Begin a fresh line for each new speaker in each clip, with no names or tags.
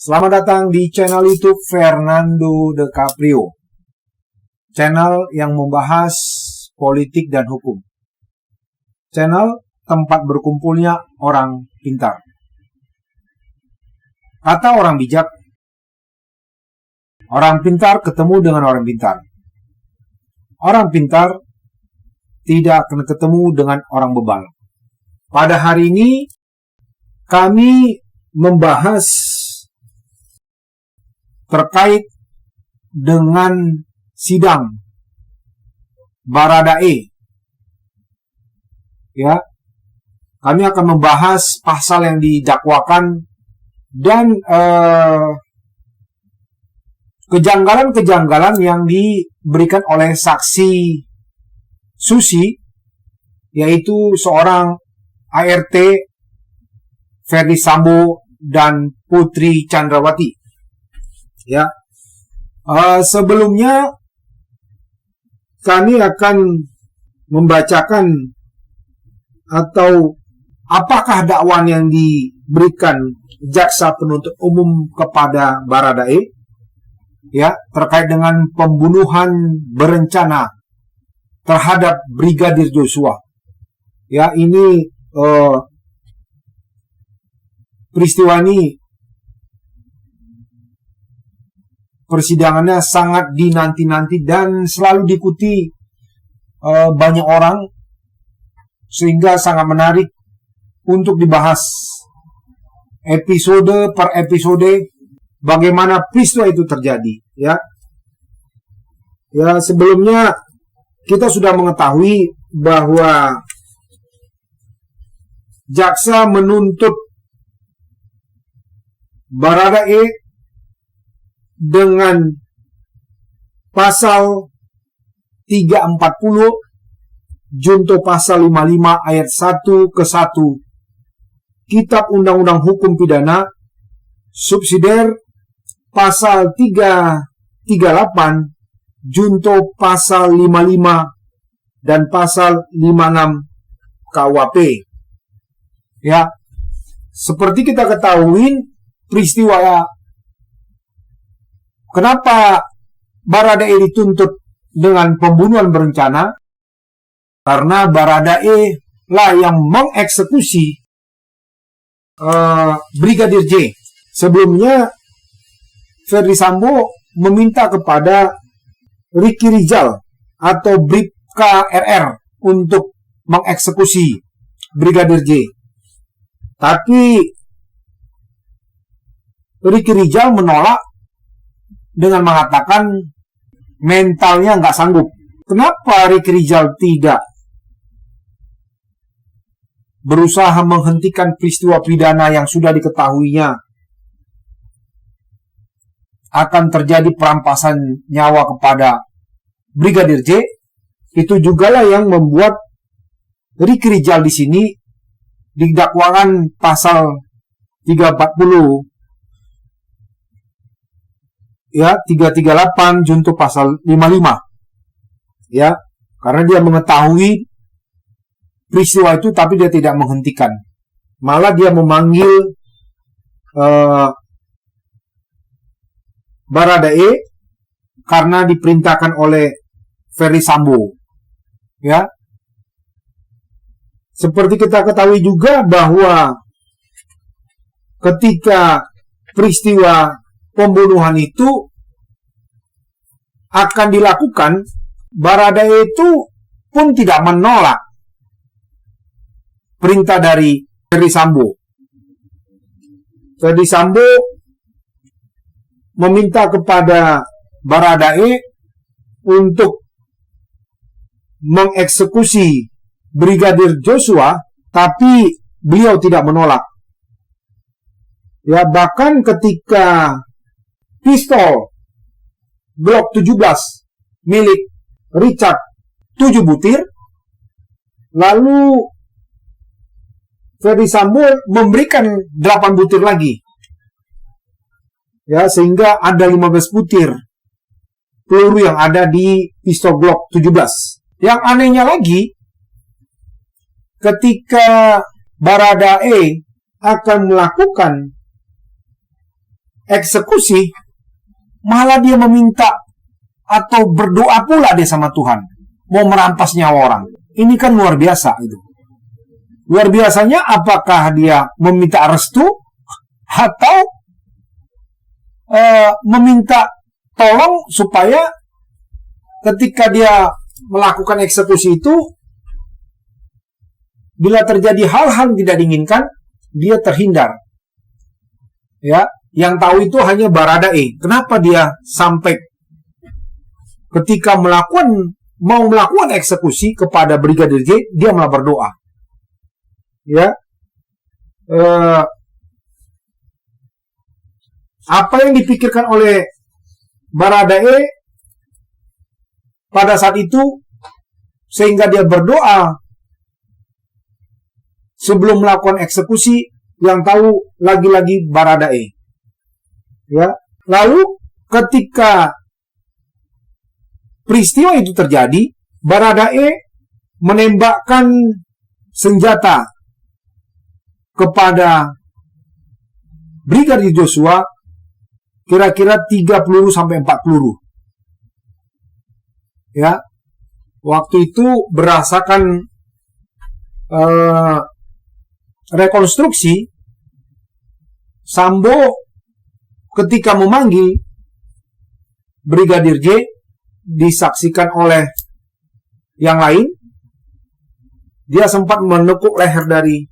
Selamat datang di channel YouTube Fernando De Caprio. Channel yang membahas politik dan hukum. Channel tempat berkumpulnya orang pintar. Kata orang bijak, orang pintar ketemu dengan orang pintar. Orang pintar tidak akan ketemu dengan orang bebal. Pada hari ini, kami membahas terkait dengan sidang Baradae. Ya, kami akan membahas pasal yang didakwakan dan kejanggalan-kejanggalan yang diberikan oleh saksi Susi, yaitu seorang ART Ferdy Sambo dan Putri Chandrawati. Ya, sebelumnya kami akan membacakan atau apakah dakwaan yang diberikan jaksa penuntut umum kepada Baradae, ya, terkait dengan pembunuhan berencana terhadap Brigadir Joshua. Ya, ini peristiwa ini persidangannya sangat dinanti-nanti dan selalu diikuti banyak orang, sehingga sangat menarik untuk dibahas episode per episode bagaimana peristiwa itu terjadi. Ya, sebelumnya kita sudah mengetahui bahwa jaksa menuntut Baradae dengan pasal 340 junto pasal 55 ayat 1 ke 1 Kitab Undang-Undang Hukum Pidana subsidiar pasal 338 junto pasal 55 dan pasal 56 KUHP. Ya, seperti kita ketahui peristiwa kenapa Baradae dituntut dengan pembunuhan berencana, karena Baradae lah yang mengeksekusi Brigadir J. Sebelumnya Ferdy Sambo meminta kepada Ricky Rizal atau Bribka RR untuk mengeksekusi Brigadir J. Tapi Ricky Rizal menolak dengan mengatakan mentalnya nggak sanggup. Kenapa Ricky Rizal tidak berusaha menghentikan peristiwa pidana yang sudah diketahuinya akan terjadi perampasan nyawa kepada Brigadir J? Itu jugalah yang membuat Ricky Rizal di sini didakwakan pasal 340, ya, 338 junto pasal 55. Ya, karena dia mengetahui peristiwa itu tapi dia tidak menghentikan. Malah dia memanggil Baradae karena diperintahkan oleh Ferdy Sambo. Ya. Seperti kita ketahui juga bahwa ketika peristiwa pembunuhan itu akan dilakukan, Baradae itu pun tidak menolak perintah dari Ferdy Sambo. Ferdy Sambo meminta kepada Baradae untuk mengeksekusi Brigadir Joshua, tapi beliau tidak menolak. Ya, bahkan ketika pistol Glock 17 milik Richard 7 butir, lalu Ferdy Sambo memberikan 8 butir lagi. Ya, sehingga ada 15 butir peluru yang ada di pistol Glock 17. Yang anehnya lagi, ketika Baradae akan melakukan eksekusi, malah dia meminta atau berdoa pula dia sama Tuhan, mau merampas nyawa orang. Ini kan luar biasa itu. Luar biasanya, apakah dia meminta restu atau meminta tolong supaya ketika dia melakukan eksekusi itu, bila terjadi hal-hal tidak diinginkan, dia terhindar. Ya, yang tahu itu hanya Baradae. Kenapa dia sampai ketika mau melakukan eksekusi kepada Brigadir J, dia malah berdoa. Ya, apa yang dipikirkan oleh Baradae pada saat itu sehingga dia berdoa sebelum melakukan eksekusi, yang tahu lagi-lagi Baradae. Ya, lalu ketika peristiwa itu terjadi, Baradae menembakkan senjata kepada Brigadir Joshua kira-kira 3 peluru sampai 4 peluru. Ya, waktu itu berdasarkan rekonstruksi, Sambo ketika memanggil Brigadir J disaksikan oleh yang lain, dia sempat menekuk leher dari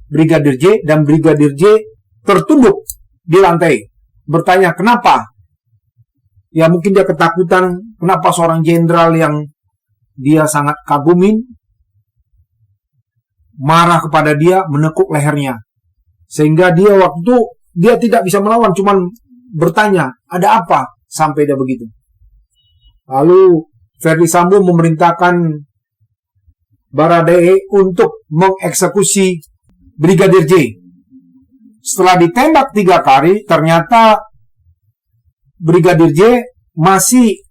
Brigadir J dan Brigadir J tertunduk di lantai, bertanya kenapa. Ya mungkin dia ketakutan, kenapa seorang jenderal yang dia sangat kagumin marah kepada dia, menekuk lehernya. Sehingga dia waktu itu, dia tidak bisa melawan, cuman bertanya, ada apa? Sampai dia begitu. Lalu Ferdy Sambo memerintahkan Baradae untuk mengeksekusi Brigadir J. Setelah ditembak 3 kali, ternyata Brigadir J masih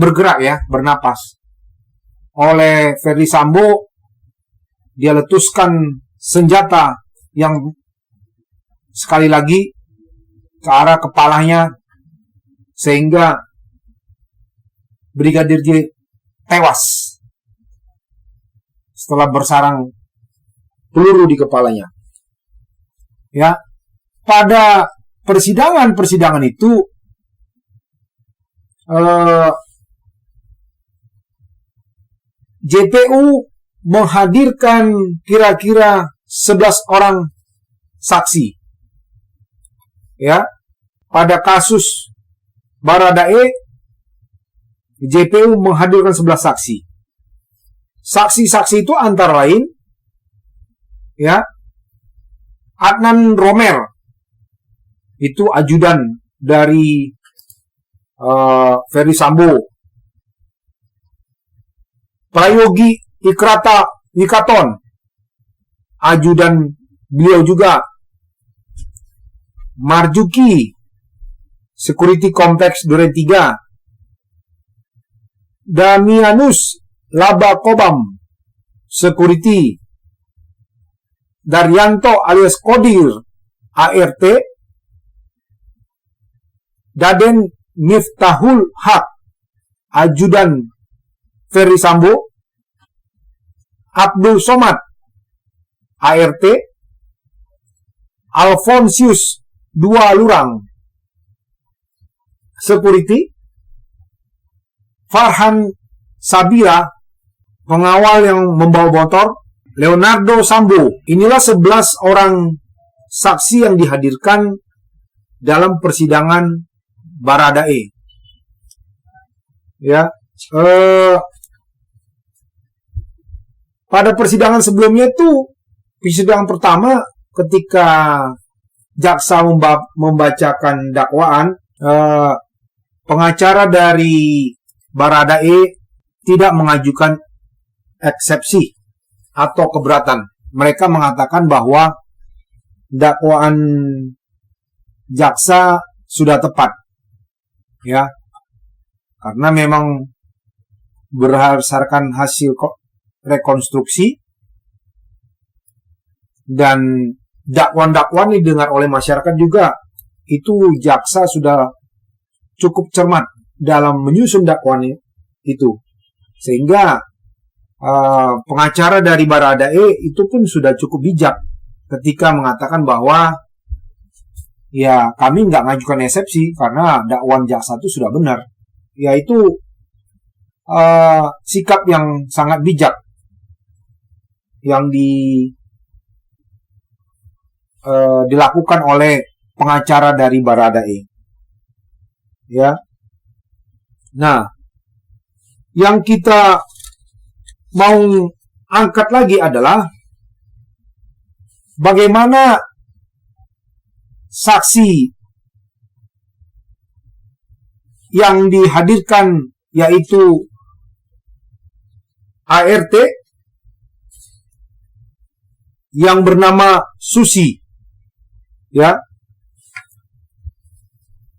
bergerak ya, bernapas. Oleh Ferdy Sambo, dia letuskan senjata yang sekali lagi ke arah kepalanya, sehingga Brigadir J tewas setelah bersarang peluru di kepalanya. Ya, pada persidangan itu JPU menghadirkan kira-kira 11 orang saksi. Ya, pada kasus Baradae, JPU menghadirkan 11 saksi. Saksi-saksi itu antara lain, ya, Adnan Romer, itu ajudan dari Ferdy Sambo. Prayogi Ikrata Wikaton, ajudan beliau juga. Marjuki, Security Complex Duren 3. Damianus Labakobam, Security. Daryanto alias Kodir, ART. Daden Miftahul Haq, ajudan Ferdy Sambo. Abdul Somad, ART. Alfonsius Dua Lurang, Security. Farhan Sabira, pengawal yang membawa motor. Leonardo Sambo. Inilah 11 orang saksi yang dihadirkan dalam persidangan Baradae. Ya, pada persidangan sebelumnya itu, persidangan pertama ketika jaksa membacakan dakwaan, pengacara dari Baradae tidak mengajukan eksepsi atau keberatan. Mereka mengatakan bahwa dakwaan jaksa sudah tepat, ya, karena memang berdasarkan hasil rekonstruksi dan dakwaan-dakwaan didengar oleh masyarakat juga itu jaksa sudah cukup cermat dalam menyusun dakwaan itu. Sehingga pengacara dari Baradae itu pun sudah cukup bijak ketika mengatakan bahwa ya kami nggak ngajukan eksepsi karena dakwaan jaksa itu sudah benar. Yaitu sikap yang sangat bijak yang dilakukan oleh pengacara dari Baradae. Ya. Nah, yang kita mau angkat lagi adalah bagaimana saksi yang dihadirkan yaitu ART yang bernama Susi, ya,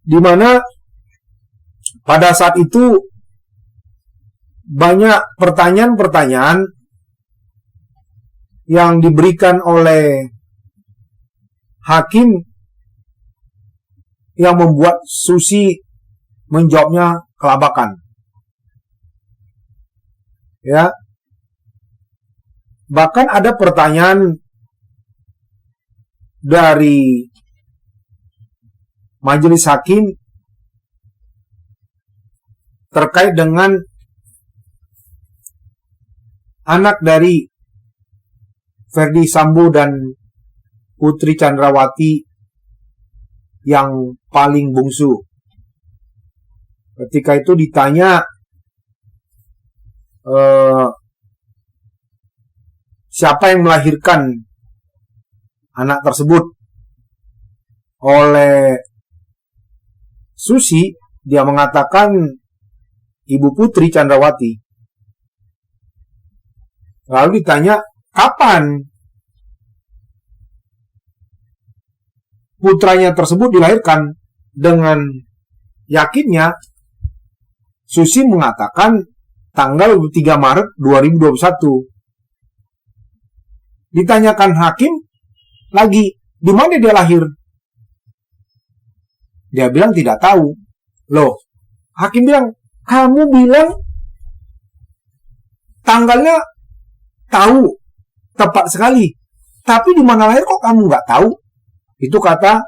di mana pada saat itu banyak pertanyaan-pertanyaan yang diberikan oleh hakim yang membuat Susi menjawabnya kelabakan. Ya. Bahkan ada pertanyaan dari majelis hakim terkait dengan anak dari Ferdi Sambo dan Putri Chandrawati yang paling bungsu. Ketika itu ditanya siapa yang melahirkan anak tersebut. Oleh Susi, dia mengatakan Ibu Putri Chandrawati. Lalu ditanya, kapan putranya tersebut dilahirkan? Dengan yakinnya, Susi mengatakan tanggal 3 Maret 2021. Ditanyakan hakim lagi, di mana dia lahir? Dia bilang tidak tahu. Loh, hakim bilang, kamu bilang tanggalnya tahu, tepat sekali. Tapi di mana lahir kok kamu nggak tahu? Itu kata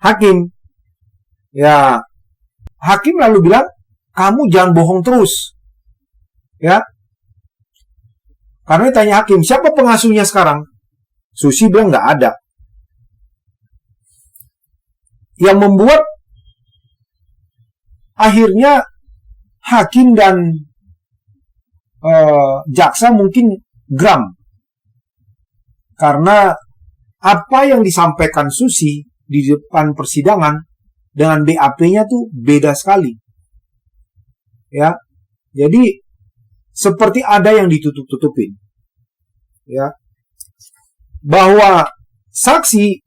hakim. Ya, hakim lalu bilang, kamu jangan bohong terus. Ya. Karena ditanya hakim, siapa pengasuhnya sekarang? Susi bilang nggak ada. Yang membuat akhirnya hakim dan jaksa mungkin geram. Karena apa yang disampaikan Susi di depan persidangan dengan BAP-nya tuh beda sekali. Ya. Jadi seperti ada yang ditutup-tutupin. Ya. Bahwa saksi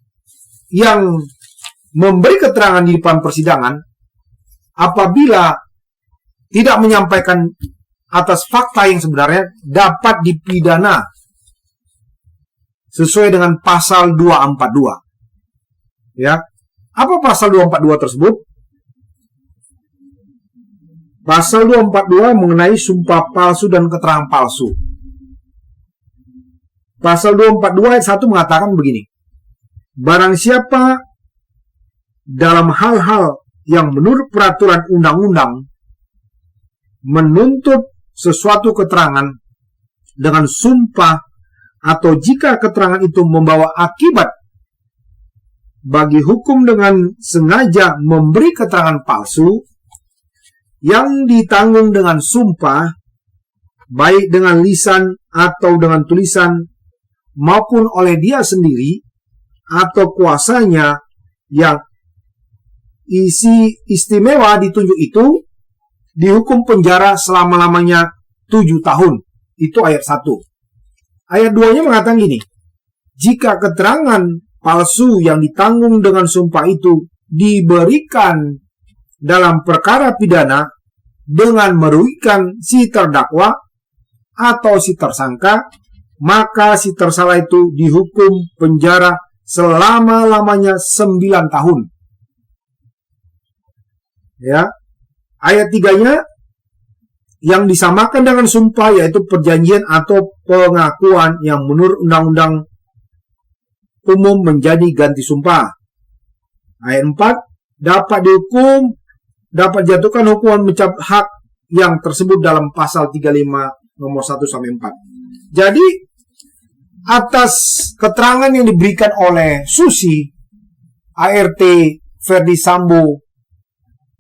yang memberi keterangan di depan persidangan apabila tidak menyampaikan atas fakta yang sebenarnya dapat dipidana sesuai dengan pasal 242. Ya. Apa pasal 242 tersebut? Pasal 242 mengenai sumpah palsu dan keterangan palsu. Pasal 242 ayat 1 mengatakan begini. Barang siapa dalam hal-hal yang menurut peraturan undang-undang menuntut sesuatu keterangan dengan sumpah atau jika keterangan itu membawa akibat bagi hukum dengan sengaja memberi keterangan palsu yang ditanggung dengan sumpah, baik dengan lisan atau dengan tulisan maupun oleh dia sendiri atau kuasanya yang isi istimewa ditunjuk itu, dihukum penjara selama-lamanya 7 tahun. Itu ayat 1. Ayat 2-nya mengatakan gini, jika keterangan palsu yang ditanggung dengan sumpah itu diberikan dalam perkara pidana dengan merugikan si terdakwa atau si tersangka, maka si tersalah itu dihukum penjara selama-lamanya 9 tahun. Ya. Ayat 3-nya yang disamakan dengan sumpah yaitu perjanjian atau pengakuan yang menurut undang-undang umum menjadi ganti sumpah. Ayat 4, dapat jatuhkan hukuman mencabut hak yang tersebut dalam pasal 35 nomor 1 sampai 4. Jadi atas keterangan yang diberikan oleh Susi, ART Ferdi Sambo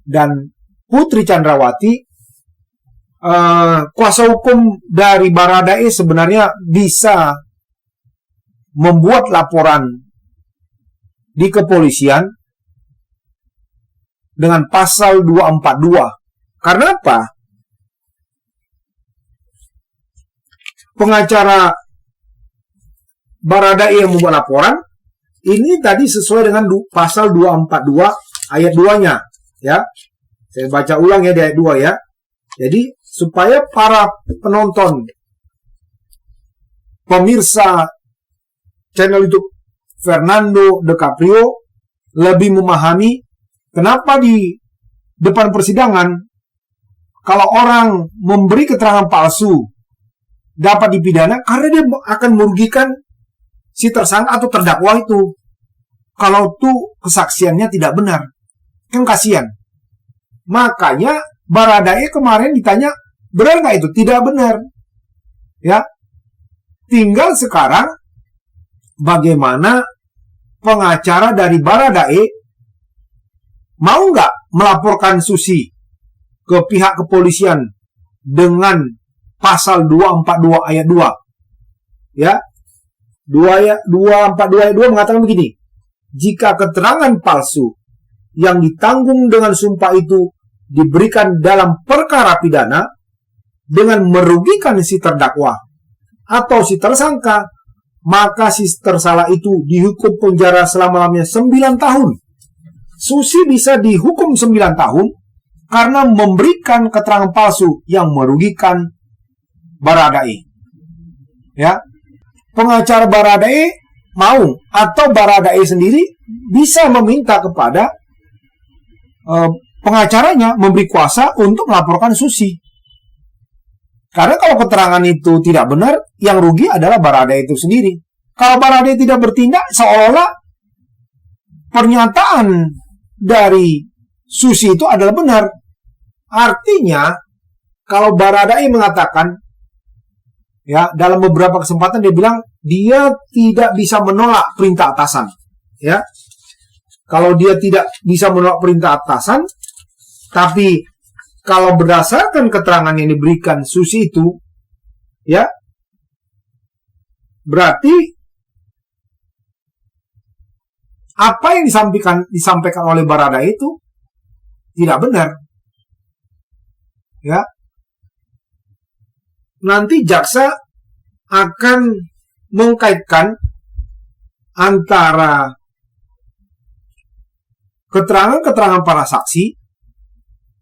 dan Putri Chandrawati, kuasa hukum dari Baradae sebenarnya bisa membuat laporan di kepolisian dengan pasal 242. Karena apa? Pengacara Baradae yang membuat laporan ini tadi sesuai dengan pasal 242 ayat 2-nya, ya. Saya baca ulang ya di ayat 2 ya. Jadi supaya para penonton, pemirsa channel YouTube Fernando De Caprio lebih memahami kenapa di depan persidangan kalau orang memberi keterangan palsu dapat dipidana karena dia akan merugikan si tersangka atau terdakwa itu. Kalau tuh kesaksiannya tidak benar, kan kasihan. Makanya Baradae kemarin ditanya, benar nggak itu? Tidak benar. Ya, tinggal sekarang bagaimana pengacara dari Baradae mau nggak melaporkan Susi ke pihak kepolisian dengan pasal 242 ayat 2. Ya, 242 ayat 2 mengatakan begini, jika keterangan palsu yang ditanggung dengan sumpah itu diberikan dalam perkara pidana dengan merugikan si terdakwa atau si tersangka, maka si tersalah itu dihukum penjara selama-lamanya 9 tahun. Susi bisa dihukum 9 tahun karena memberikan keterangan palsu yang merugikan Baradae. Ya. Pengacara Baradae mau atau Baradae sendiri bisa meminta kepada pengacaranya memberi kuasa untuk melaporkan Susi. Karena kalau keterangan itu tidak benar, yang rugi adalah Baradae itu sendiri. Kalau Baradae tidak bertindak, seolah-olah pernyataan dari Susi itu adalah benar. Artinya, kalau Baradae mengatakan, ya, dalam beberapa kesempatan dia bilang dia tidak bisa menolak perintah atasan. Ya, kalau dia tidak bisa menolak perintah atasan, tapi kalau berdasarkan keterangan yang diberikan Susi itu, ya, berarti apa yang disampaikan oleh Baradae itu tidak benar. Ya, nanti jaksa akan mengkaitkan antara keterangan-keterangan para saksi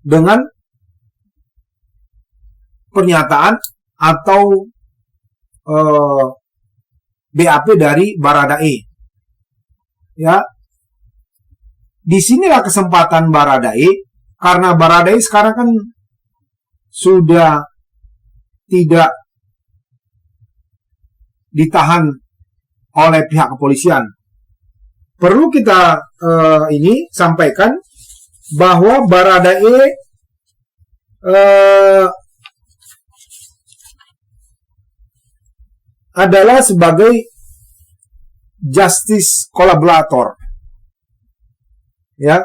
dengan pernyataan atau BAP dari Baradae. Ya, disinilah kesempatan Baradae, karena Baradae sekarang kan sudah tidak ditahan oleh pihak kepolisian. Perlu kita ini sampaikan bahwa Baradae adalah sebagai justice collaborator. Ya.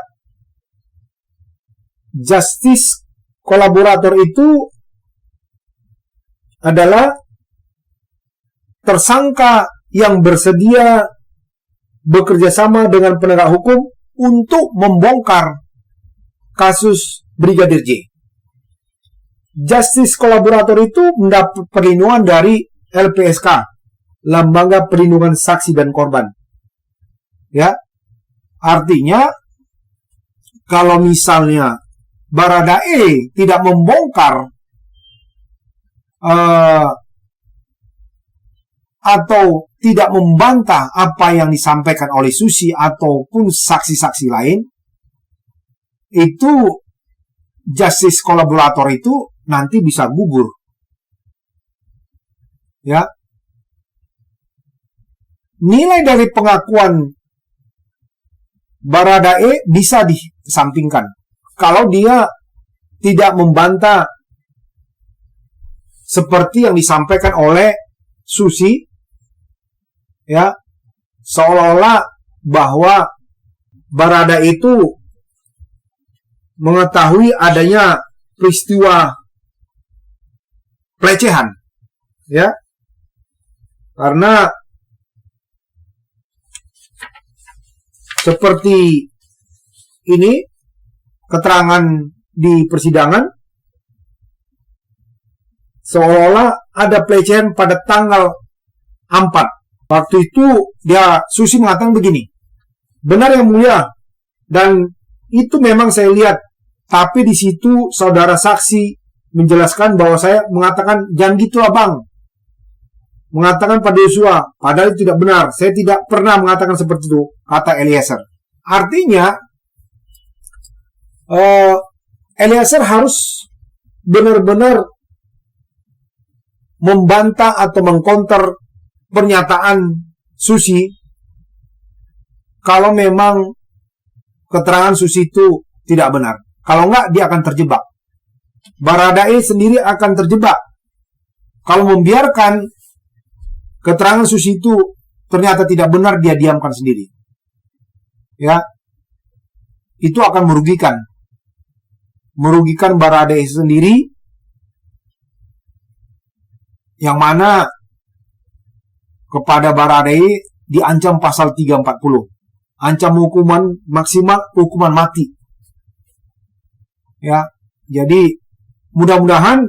Justice collaborator itu adalah tersangka yang bersedia bekerja sama dengan penegak hukum untuk membongkar kasus Brigadir J. Justice collaborator itu mendapat perlindungan dari LPSK, Lembaga Perlindungan Saksi dan Korban. Ya, artinya kalau misalnya Baradae tidak membongkar atau tidak membantah apa yang disampaikan oleh Susi ataupun saksi-saksi lain, itu justice kolaborator itu nanti bisa gugur. Ya. Nilai dari pengakuan Baradae bisa disampingkan kalau dia tidak membantah seperti yang disampaikan oleh Susi, ya, seolah-olah bahwa Baradae itu mengetahui adanya peristiwa pelecehan, ya, karena seperti ini keterangan di persidangan seolah-olah ada pelecehan pada tanggal 4. Waktu itu Susi mengatakan begini, benar yang mulia, dan itu memang saya lihat, tapi di situ saudara saksi menjelaskan bahwa saya mengatakan jangan gitulah bang, mengatakan pada Yosua, padahal itu tidak benar. Saya tidak pernah mengatakan seperti itu, kata Eliezer. Artinya, Eliezer harus benar-benar membantah atau mengcounter pernyataan Susi kalau memang keterangan Susi itu tidak benar. Kalau enggak, dia akan terjebak. Baradae sendiri akan terjebak kalau membiarkan keterangan Susi itu ternyata tidak benar, dia diamkan sendiri. Ya. Itu akan merugikan Baradae sendiri, yang mana kepada Baradae diancam pasal 340. Ancam hukuman maksimal, hukuman mati. Ya. Jadi mudah-mudahan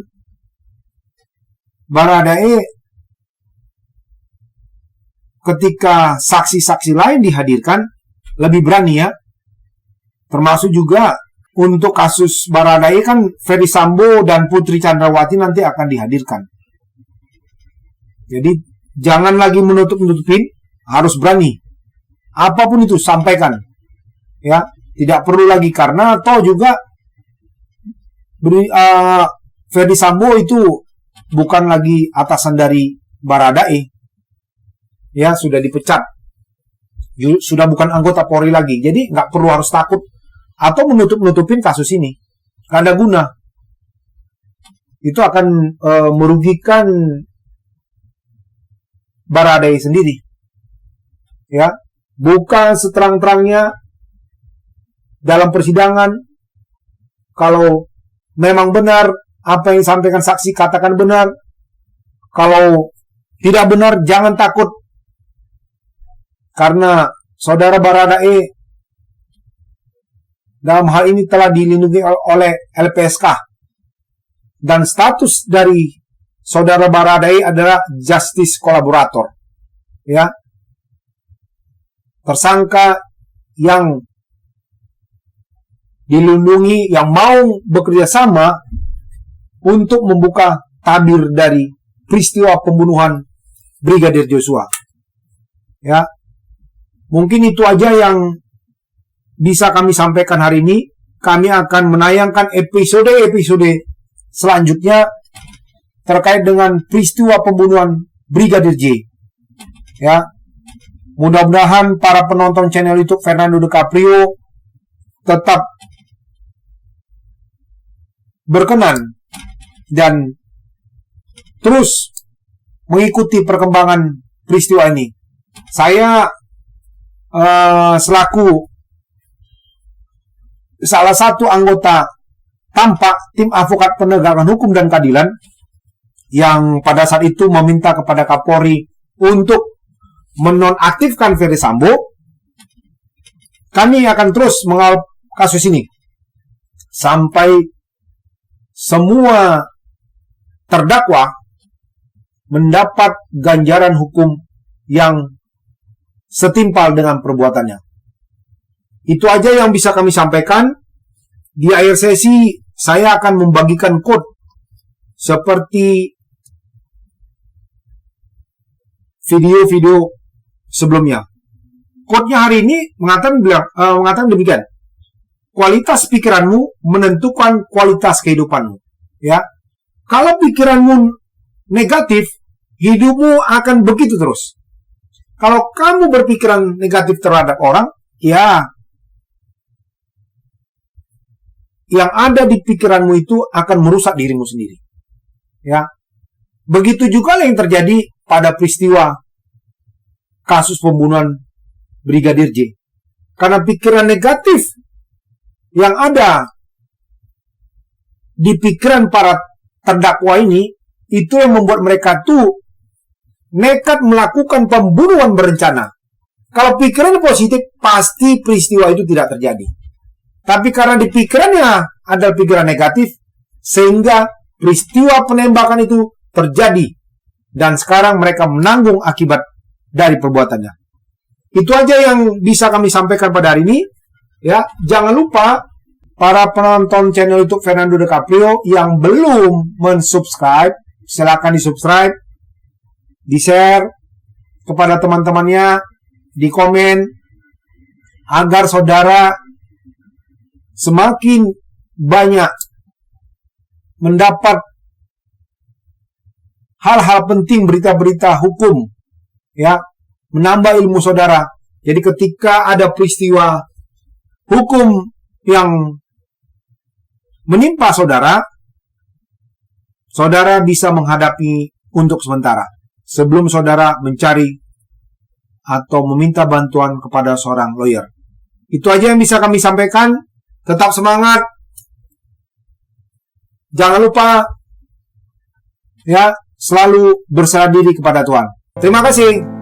Baradae ketika saksi-saksi lain dihadirkan lebih berani, ya. Termasuk juga untuk kasus Baradae kan Ferdy Sambo dan Putri Chandrawati nanti akan dihadirkan. Jadi jangan lagi menutup-nutupin, harus berani. Apapun itu sampaikan. Ya, tidak perlu lagi, karena toh juga Ferdy Sambo itu bukan lagi atasan dari Baradae. Ya, sudah dipecat, sudah bukan anggota Polri lagi, jadi nggak perlu harus takut atau menutup-nutupin kasus ini, nggak ada guna. Itu akan merugikan Baradae sendiri, ya. Bukan seterang-terangnya dalam persidangan, kalau memang benar apa yang disampaikan saksi, katakan benar. Kalau tidak benar, jangan takut. Karena saudara Baradae dalam hal ini telah dilindungi oleh LPSK. Dan status dari saudara Baradae adalah justice kolaborator. Ya. Tersangka yang dilindungi, yang mau bekerja sama untuk membuka tabir dari peristiwa pembunuhan Brigadir Joshua. Ya. Mungkin itu aja yang bisa kami sampaikan hari ini. Kami akan menayangkan episode-episode selanjutnya terkait dengan peristiwa pembunuhan Brigadir J. Ya. Mudah-mudahan para penonton channel YouTube Fernando DiCaprio tetap berkenan dan terus mengikuti perkembangan peristiwa ini. Saya selaku salah satu anggota tampak tim advokat penegakan hukum dan keadilan yang pada saat itu meminta kepada Kapolri untuk menonaktifkan Ferdy Sambo, kami akan terus mengawal kasus ini sampai semua terdakwa mendapat ganjaran hukum yang setimpal dengan perbuatannya. Itu aja yang bisa kami sampaikan. Di akhir sesi, saya akan membagikan quote seperti video-video sebelumnya. Quote-nya hari ini mengatakan demikian. kualitas pikiranmu menentukan kualitas kehidupanmu. Ya, kalau pikiranmu negatif, hidupmu akan begitu terus. Kalau kamu berpikiran negatif terhadap orang, ya, yang ada di pikiranmu itu akan merusak dirimu sendiri. Ya, begitu juga yang terjadi pada peristiwa kasus pembunuhan Brigadir J. Karena pikiran negatif yang ada di pikiran para terdakwa ini, itu yang membuat mereka tuh nekat melakukan pembunuhan berencana. Kalau pikirannya positif, pasti peristiwa itu tidak terjadi. Tapi karena di pikirannya ada pikiran negatif, sehingga peristiwa penembakan itu terjadi. Dan sekarang mereka menanggung akibat dari perbuatannya. Itu aja yang bisa kami sampaikan pada hari ini. Ya, jangan lupa para penonton channel YouTube Fernando DiCaprio yang belum mensubscribe, silakan di-subscribe, di-share kepada teman-temannya, di komen, agar saudara semakin banyak mendapat hal-hal penting, berita-berita hukum, ya, menambah ilmu saudara. Jadi ketika ada peristiwa hukum yang menimpa saudara, saudara bisa menghadapi untuk sementara sebelum saudara mencari atau meminta bantuan kepada seorang lawyer. Itu aja yang bisa kami sampaikan. Tetap semangat. Jangan lupa, ya, selalu berserah diri kepada Tuhan. Terima kasih.